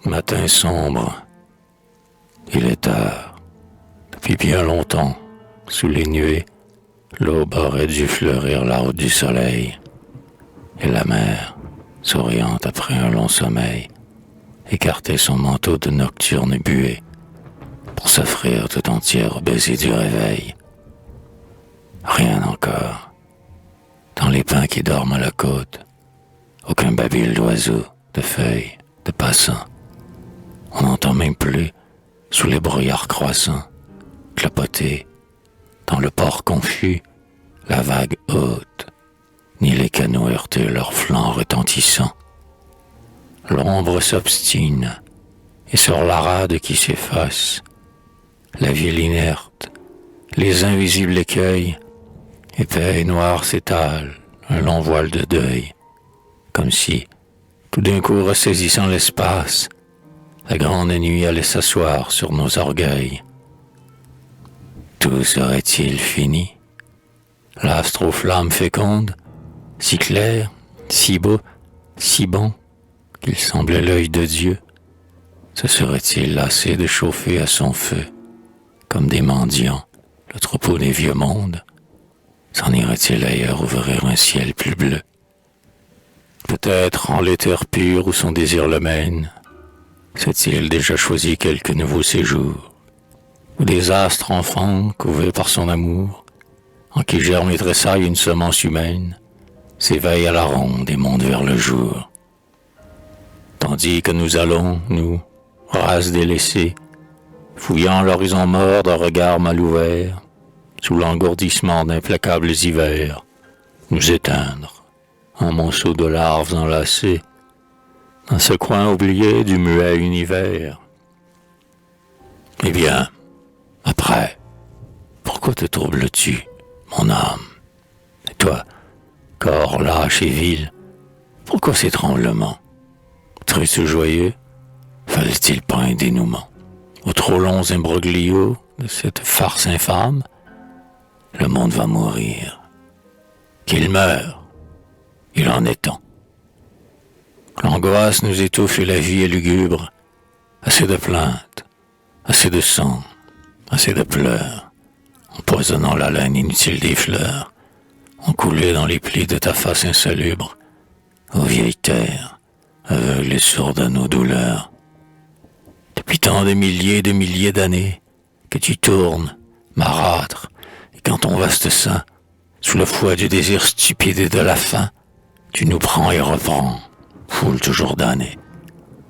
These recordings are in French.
Matin sombre, il est tard. Depuis bien longtemps, sous les nuées, l'aube aurait dû fleurir la route du soleil. Et la mer, souriante après un long sommeil, écartait son manteau de nocturne buée pour s'offrir tout entière au baiser du réveil. Rien encore. Dans les pins qui dorment à la côte, aucun babil d'oiseaux, de feuilles, de passants. On n'entend même plus, sous les brouillards croissants, clapoter, dans le port confus, la vague haute, ni les canots heurter leurs flancs retentissants. L'ombre s'obstine, et sur la rade qui s'efface, la ville inerte, les invisibles écueils, épais et noirs s'étalent, un long voile de deuil, comme si, tout d'un coup ressaisissant l'espace, la grande nuit allait s'asseoir sur nos orgueils. Tout serait-il fini? L'astre aux flammes fécondes, si clair, si beau, si bon, qu'il semblait l'œil de Dieu, se serait-il lassé de chauffer à son feu, comme des mendiants, le troupeau des vieux mondes? S'en irait-il ailleurs ouvrir un ciel plus bleu? Peut-être en l'éther pur où son désir le mène, s'est-il déjà choisi quelque nouveau séjour, où des astres enfants, couvés par son amour, en qui germe et tressaille une semence humaine, s'éveillent à la ronde et montent vers le jour. Tandis que nous allons, nous, race délaissée, fouillant l'horizon mort d'un regard mal ouvert, sous l'engourdissement d'implacables hivers, nous éteindre, en monceau de larves enlacées, dans ce coin oublié du muet univers. Eh bien, après, pourquoi te troubles-tu, mon âme? Et toi, corps lâche et vil, pourquoi ces tremblements? Triste ou joyeux, fallait-il pas un dénouement aux trop longs imbroglios de cette farce infâme? Le monde va mourir. Qu'il meure, il en est temps. L'angoisse nous étouffe et la vie est lugubre. Assez de plaintes, assez de sang, assez de pleurs, empoisonnant la laine inutile des fleurs, ont coulé dans les plis de ta face insalubre. Ô vieille terre, aveugle et sourde à nos douleurs. Depuis tant de milliers d'années, que tu tournes, marâtre, et quand ton vaste sein, sous le fouet du désir stupide et de la faim, tu nous prends et reprends, foule toujours d'années.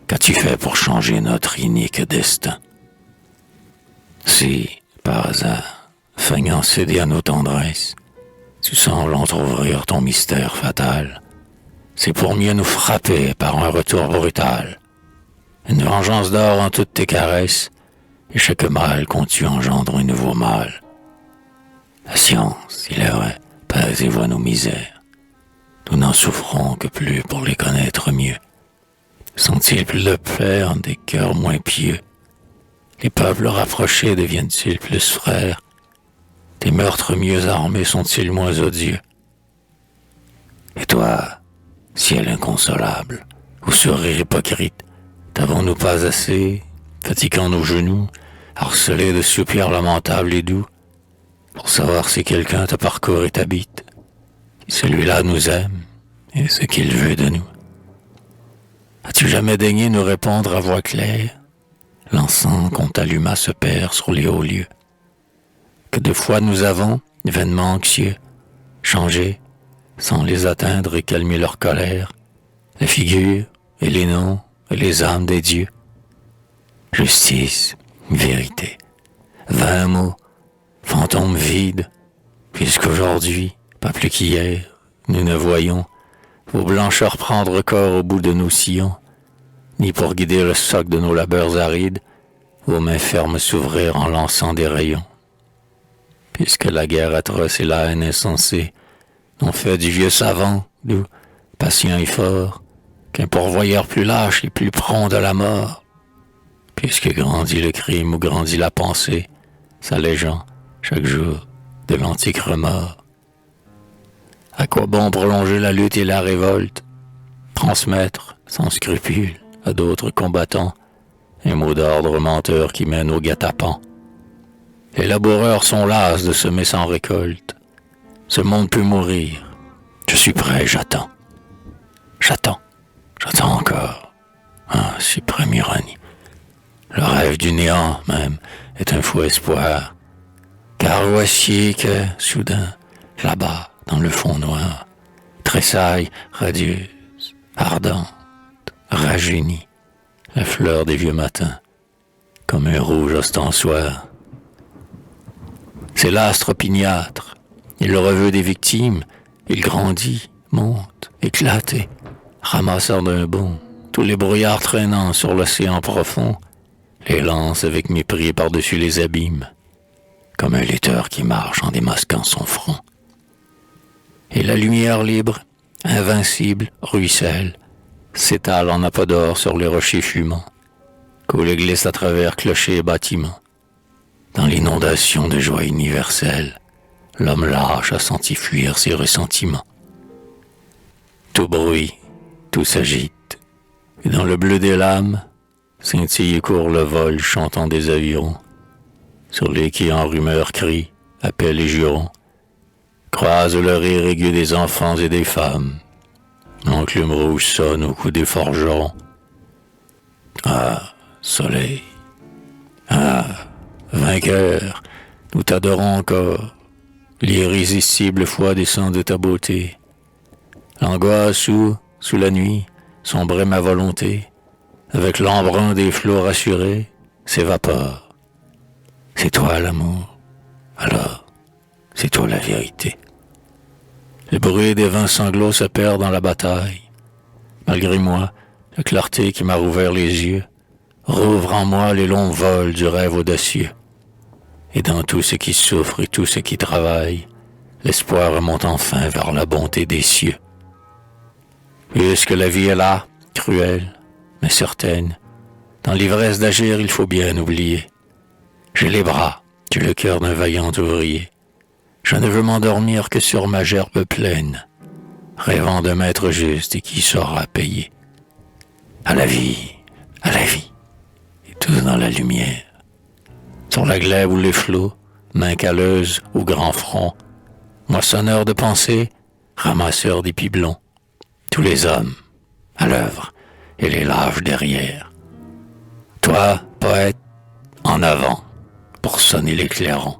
Qu'as-tu fait pour changer notre inique destin? Si, par hasard, feignant céder à nos tendresses, tu sembles entr'ouvrir ton mystère fatal, c'est pour mieux nous frapper par un retour brutal. Une vengeance d'or en toutes tes caresses, et chaque mal qu'on tue engendre un nouveau mal. La science, il est vrai, pèse et voit nos misères. Nous n'en souffrons que plus pour les connaître mieux. Sont-ils plus de plaire des cœurs moins pieux? Les peuples rapprochés deviennent-ils plus frères? Des meurtres mieux armés sont-ils moins odieux? Et toi, ciel inconsolable, ou sourire hypocrite, t'avons-nous pas assez, fatiguant nos genoux, harcelés de soupirs lamentables et doux, pour savoir si quelqu'un te parcourt et t'habite, si celui-là nous aime, et ce qu'il veut de nous? As-tu jamais daigné nous répondre à voix claire? L'encens qu'on t'alluma se perd sur les hauts lieux. Que de fois nous avons, vainement anxieux, changé, sans les atteindre et calmer leur colère, les figures et les noms et les âmes des dieux. Justice, vérité, vains mots, fantômes vides, puisqu'aujourd'hui, pas plus qu'hier, nous ne voyons vos blancheurs prendre corps au bout de nos sillons, ni pour guider le soc de nos labeurs arides, vos mains fermes s'ouvrir en lançant des rayons. Puisque la guerre atroce et la haine insensée n'ont fait du vieux savant, doux, patient et fort, qu'un pourvoyeur plus lâche et plus prompt de la mort. Puisque grandit le crime ou grandit la pensée, s'allégeant, chaque jour, de l'antique remords. À quoi bon prolonger la lutte et la révolte, transmettre, sans scrupule, à d'autres combattants un mot d'ordre menteur qui mène au guet-apens. Les laboureurs sont las de semer sans récolte. Ce monde peut mourir. Je suis prêt, j'attends. J'attends encore. Ah, suprême ironie. Le rêve du néant, même, est un faux espoir. Car voici que, soudain, là-bas, dans le fond noir, tressaille, radieuse, ardente, rajeunie, la fleur des vieux matins, comme un rouge ostensoir. C'est l'astre opiniâtre. Il le reveut des victimes. Il grandit, monte, éclaté, ramasseur d'un bond, tous les brouillards traînant sur l'océan profond, les lance avec mépris par-dessus les abîmes, comme un lutteur qui marche en démasquant son front. Et la lumière libre, invincible, ruisselle, s'étale en appât d'or sur les rochers fumants, coule et glisse à travers clochers et bâtiments. Dans l'inondation de joie universelle, l'homme lâche a senti fuir ses ressentiments. Tout bruit, tout s'agite, et dans le bleu des lames, scintille et court le vol chantant des avirons, sur les quais en rumeur crient, appellent et jurons, croisent le rire aigu des enfants et des femmes. L'enclume rouge sonne au cou des forgerons. Ah, soleil, ah, vainqueur, nous t'adorons encore. L'irrésistible foi descend de ta beauté. L'angoisse sous la nuit, sombrait ma volonté. Avec l'embrun des flots rassurés, s'évapore. C'est toi l'amour, alors c'est toi la vérité. Le bruit des vents sanglots se perd dans la bataille. Malgré moi, la clarté qui m'a rouvert les yeux rouvre en moi les longs vols du rêve audacieux. Et dans tout ce qui souffre et tout ce qui travaille, l'espoir remonte enfin vers la bonté des cieux. Puisque la vie est là, cruelle, mais certaine, dans l'ivresse d'agir, il faut bien oublier. J'ai les bras, j'ai le cœur d'un vaillant ouvrier. Je ne veux m'endormir que sur ma gerbe pleine, rêvant d'un maître juste et qui saura payer. À la vie, et tous dans la lumière. Sur la glèbe ou les flots, main calleuse ou grand front, moissonneur de pensées, ramasseur d'épis blonds. Tous les hommes, à l'œuvre, et les lâches derrière. Toi, poète, en avant, pour sonner les clairons.